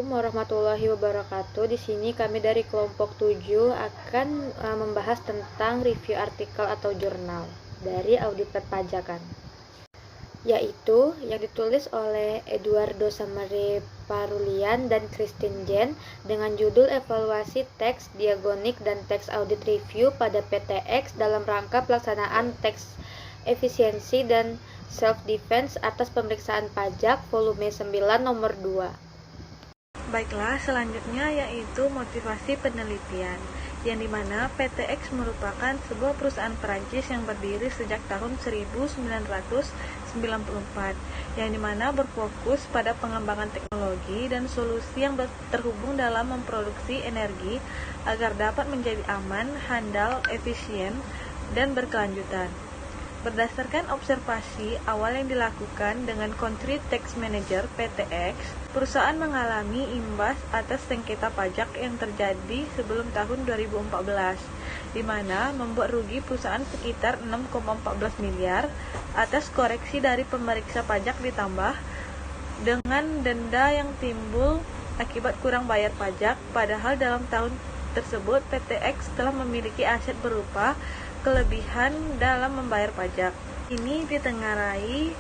Assalamualaikum warahmatullahi wabarakatuh. Di sini kami dari kelompok 7 akan membahas tentang review artikel atau jurnal dari audit perpajakan, yaitu yang ditulis oleh Eduardo Samare Parulian dan Christine Jen dengan judul Evaluasi Teks Diagonik dan Teks Audit Review pada PTX dalam rangka pelaksanaan teks efisiensi dan self-defense atas pemeriksaan pajak volume 9 nomor 2. Baiklah, selanjutnya yaitu motivasi penelitian, yang dimana PTX merupakan sebuah perusahaan Perancis yang berdiri sejak tahun 1994, yang dimana berfokus pada pengembangan teknologi dan solusi yang terhubung dalam memproduksi energi agar dapat menjadi aman, handal, efisien, dan berkelanjutan. Berdasarkan observasi awal yang dilakukan dengan Country Tax Manager (PTX), perusahaan mengalami imbas atas sengketa pajak yang terjadi sebelum tahun 2014, di mana membuat rugi perusahaan sekitar 6,14 miliar atas koreksi dari pemeriksa pajak ditambah dengan denda yang timbul akibat kurang bayar pajak, padahal dalam tahun tersebut PTX telah memiliki aset berupa kelebihan dalam membayar pajak. Ini ditengarai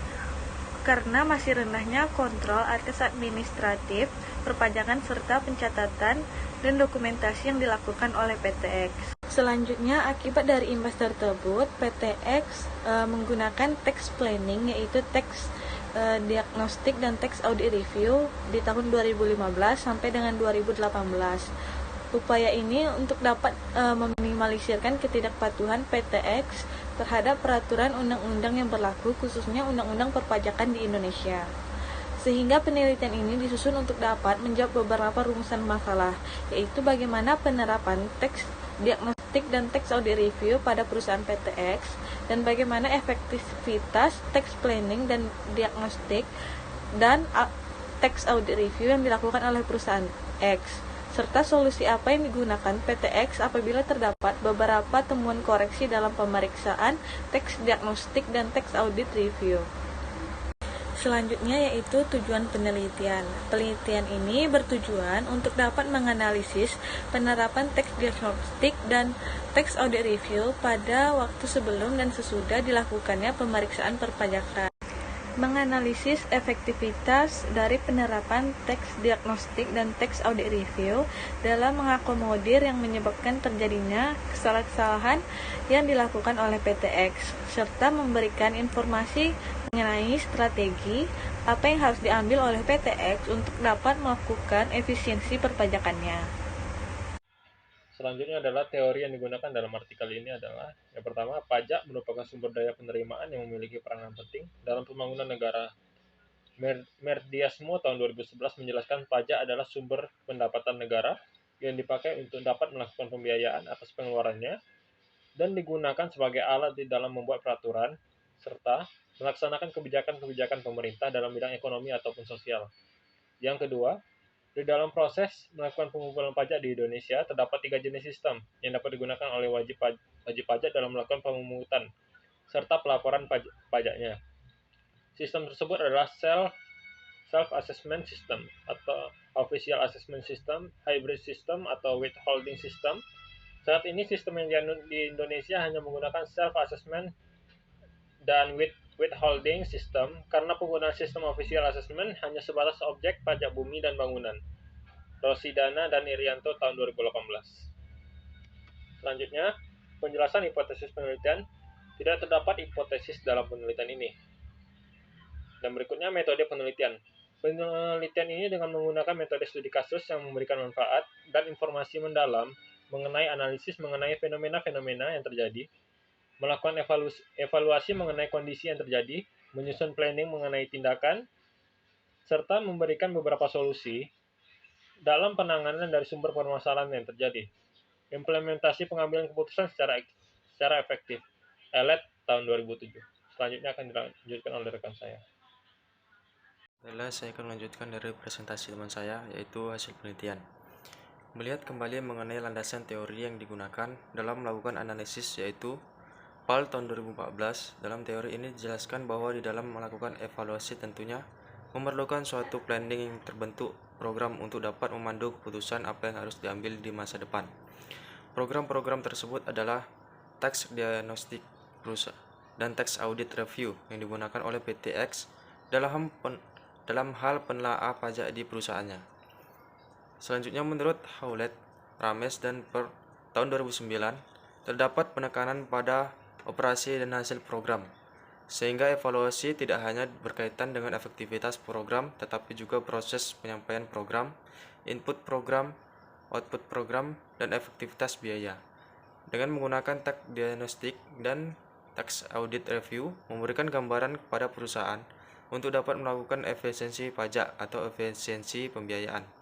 karena masih rendahnya kontrol atas administratif, perpajakan serta pencatatan dan dokumentasi yang dilakukan oleh PTX. Selanjutnya, akibat dari imbas tersebut, PTX menggunakan tax planning, yaitu tax diagnostik dan tax audit review di tahun 2015 sampai dengan 2018. Upaya ini untuk dapat meminimalisirkan ketidakpatuhan PTX terhadap peraturan undang-undang yang berlaku, khususnya undang-undang perpajakan di Indonesia. Sehingga penelitian ini disusun untuk dapat menjawab beberapa rumusan masalah, yaitu bagaimana penerapan tax diagnostik dan tax audit review pada perusahaan PTX, dan bagaimana efektivitas tax planning dan diagnostik dan tax audit review yang dilakukan oleh perusahaan X, serta solusi apa yang digunakan PTX apabila terdapat beberapa temuan koreksi dalam pemeriksaan tax diagnostik dan tax audit review. Selanjutnya yaitu tujuan penelitian. Penelitian ini bertujuan untuk dapat menganalisis penerapan tax diagnostik dan tax audit review pada waktu sebelum dan sesudah dilakukannya pemeriksaan perpajakan. Menganalisis efektivitas dari penerapan tax diagnostik dan tax audit review dalam mengakomodir yang menyebabkan terjadinya kesalahan yang dilakukan oleh PTX, serta memberikan informasi mengenai strategi apa yang harus diambil oleh PTX untuk dapat melakukan efisiensi perpajakannya. Selanjutnya adalah teori yang digunakan dalam artikel ini adalah yang pertama, pajak merupakan sumber daya penerimaan yang memiliki peranan penting dalam pembangunan negara. Merdiasmo tahun 2011 menjelaskan pajak adalah sumber pendapatan negara yang dipakai untuk dapat melakukan pembiayaan atas pengeluarannya dan digunakan sebagai alat di dalam membuat peraturan serta melaksanakan kebijakan-kebijakan pemerintah dalam bidang ekonomi ataupun sosial. Yang kedua, di dalam proses melakukan pengumpulan pajak di Indonesia, terdapat 3 jenis sistem yang dapat digunakan oleh wajib pajak dalam melakukan pemungutan serta pelaporan pajaknya. Sistem tersebut adalah self-assessment system atau official assessment system, hybrid system atau withholding system. Saat ini sistem yang dianut di Indonesia hanya menggunakan self-assessment dan withholding system karena penggunaan sistem official assessment hanya sebatas objek pajak bumi dan bangunan. Rosidana dan Irianto tahun 2018. Selanjutnya, penjelasan hipotesis penelitian. Tidak terdapat hipotesis dalam penelitian ini. Dan berikutnya metode penelitian. Penelitian ini dengan menggunakan metode studi kasus yang memberikan manfaat dan informasi mendalam mengenai analisis mengenai fenomena-fenomena yang terjadi, melakukan evaluasi mengenai kondisi yang terjadi, menyusun planning mengenai tindakan, serta memberikan beberapa solusi dalam penanganan dari sumber permasalahan yang terjadi. Implementasi pengambilan keputusan secara efektif. ELET tahun 2007. Selanjutnya akan dilanjutkan oleh rekan saya. Baiklah, saya akan melanjutkan dari presentasi teman saya, yaitu hasil penelitian. Melihat kembali mengenai landasan teori yang digunakan dalam melakukan analisis, yaitu PAL tahun 2014. Dalam teori ini dijelaskan bahwa di dalam melakukan evaluasi tentunya memerlukan suatu planning yang terbentuk program untuk dapat memandu keputusan apa yang harus diambil di masa depan. Program-program tersebut adalah tax diagnostic dan tax audit review yang digunakan oleh PTX dalam hal penelaah pajak di perusahaannya. Selanjutnya, menurut Howlett, Rames, dan per tahun 2009, terdapat penekanan pada operasi dan hasil program, sehingga evaluasi tidak hanya berkaitan dengan efektivitas program, tetapi juga proses penyampaian program, input program, output program, dan efektivitas biaya. Dengan menggunakan tax diagnostic dan tax audit review, memberikan gambaran kepada perusahaan untuk dapat melakukan efisiensi pajak atau efisiensi pembiayaan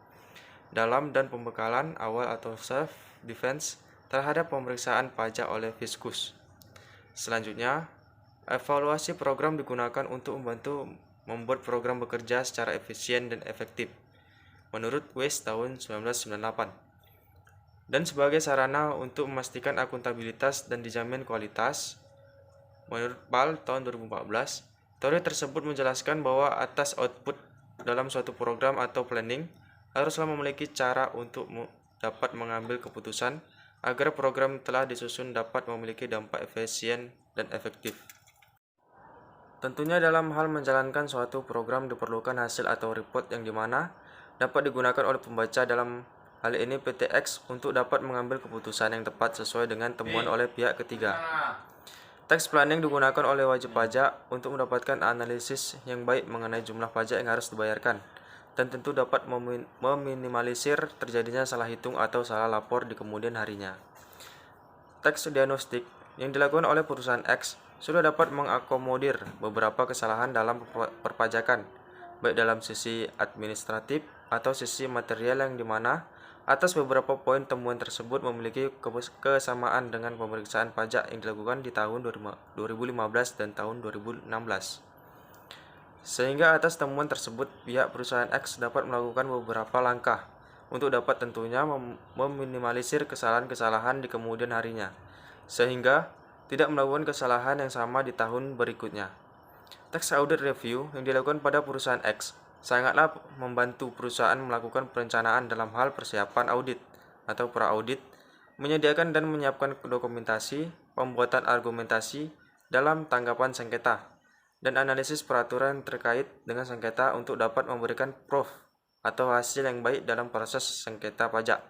dalam dan pembekalan awal atau self-defense terhadap pemeriksaan pajak oleh Fiskus. Selanjutnya, evaluasi program digunakan untuk membantu membuat program bekerja secara efisien dan efektif, menurut West tahun 1998. Dan sebagai sarana untuk memastikan akuntabilitas dan dijamin kualitas, menurut Pal tahun 2014, teori tersebut menjelaskan bahwa atas output dalam suatu program atau planning haruslah memiliki cara untuk dapat mengambil keputusan agar program telah disusun dapat memiliki dampak efisien dan efektif. Tentunya dalam hal menjalankan suatu program diperlukan hasil atau report yang dimana dapat digunakan oleh pembaca, dalam hal ini PTX, untuk dapat mengambil keputusan yang tepat sesuai dengan temuan oleh pihak ketiga. Tax planning digunakan oleh wajib pajak untuk mendapatkan analisis yang baik mengenai jumlah pajak yang harus dibayarkan, dan tentu dapat meminimalisir terjadinya salah hitung atau salah lapor di kemudian harinya. Tax diagnostic yang dilakukan oleh perusahaan X sudah dapat mengakomodir beberapa kesalahan dalam perpajakan, baik dalam sisi administratif atau sisi material, yang dimana atas beberapa poin temuan tersebut memiliki kesamaan dengan pemeriksaan pajak yang dilakukan di tahun 2015 dan tahun 2016. Sehingga atas temuan tersebut, pihak perusahaan X dapat melakukan beberapa langkah untuk dapat tentunya meminimalisir kesalahan-kesalahan di kemudian harinya, sehingga tidak melakukan kesalahan yang sama di tahun berikutnya. Tax audit review yang dilakukan pada perusahaan X sangatlah membantu perusahaan melakukan perencanaan dalam hal persiapan audit atau pra-audit, menyediakan dan menyiapkan dokumentasi, pembuatan argumentasi dalam tanggapan sengketa, dan analisis peraturan terkait dengan sengketa untuk dapat memberikan proof atau hasil yang baik dalam proses sengketa pajak.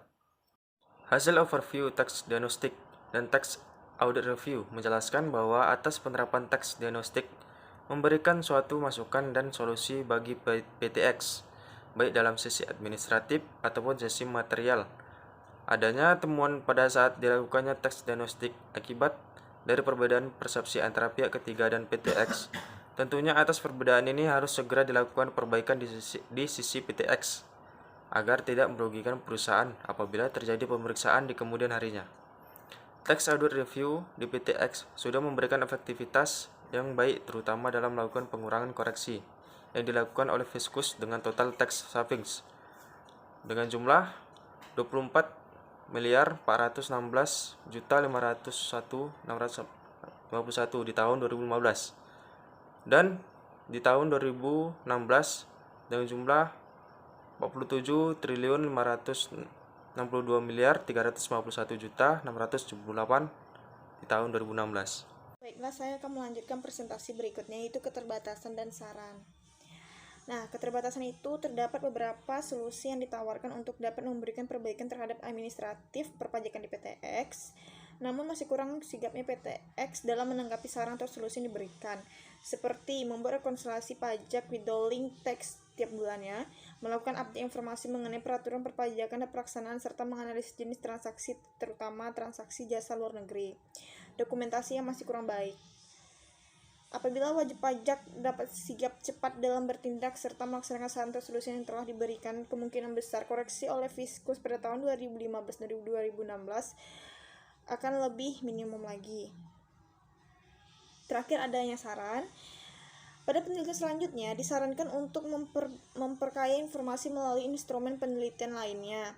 Hasil overview tax diagnostic dan tax audit review menjelaskan bahwa atas penerapan tax diagnostic memberikan suatu masukan dan solusi bagi PTX, baik dalam sisi administratif ataupun sisi material. Adanya temuan pada saat dilakukannya tax diagnostic akibat dari perbedaan persepsi antara pihak ketiga dan PTX. Tentunya atas perbedaan ini harus segera dilakukan perbaikan di sisi PTX agar tidak merugikan perusahaan apabila terjadi pemeriksaan di kemudian harinya. Tax audit review di PTX sudah memberikan efektivitas yang baik, terutama dalam melakukan pengurangan koreksi yang dilakukan oleh Fiskus dengan total tax savings dengan jumlah 24.416.501.651 di tahun 2015, dan di tahun 2016 dengan jumlah 47.562.351.678 di tahun 2016. Baiklah, saya akan melanjutkan presentasi berikutnya, yaitu keterbatasan dan saran. Nah, keterbatasan itu terdapat beberapa solusi yang ditawarkan untuk dapat memberikan perbaikan terhadap administratif perpajakan di PTX, namun masih kurang sigapnya PTX dalam menanggapi saran atau solusi yang diberikan, seperti membuat rekonsiliasi pajak withholding tax tiap bulannya, melakukan update informasi mengenai peraturan perpajakan dan pelaksanaan, serta menganalisis jenis transaksi, terutama transaksi jasa luar negeri. Dokumentasi yang masih kurang baik. Apabila wajib pajak dapat sigap cepat dalam bertindak serta melaksanakan saran atau solusi yang telah diberikan, kemungkinan besar koreksi oleh Fiskus pada tahun 2015 dan 2016 akan lebih minimum lagi. Terakhir, adanya saran. Pada penelitian selanjutnya, disarankan untuk memperkaya informasi melalui instrumen penelitian lainnya.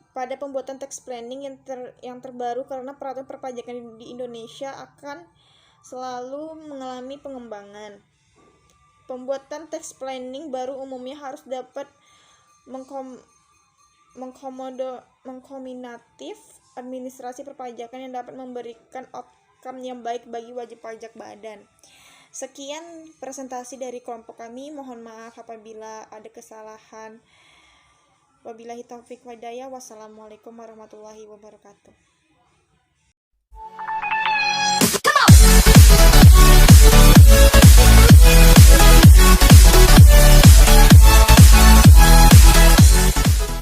Pada pembuatan tax planning yang terbaru, karena peraturan perpajakan di Indonesia akan selalu mengalami pengembangan. Pembuatan tax planning baru umumnya harus dapat mengkombinatif administrasi perpajakan yang dapat memberikan outcome yang baik bagi wajib pajak badan. Sekian presentasi dari kelompok kami. Mohon maaf apabila ada kesalahan. Wabillahi taufiq wal hidayah. Wassalamualaikum warahmatullahi wabarakatuh.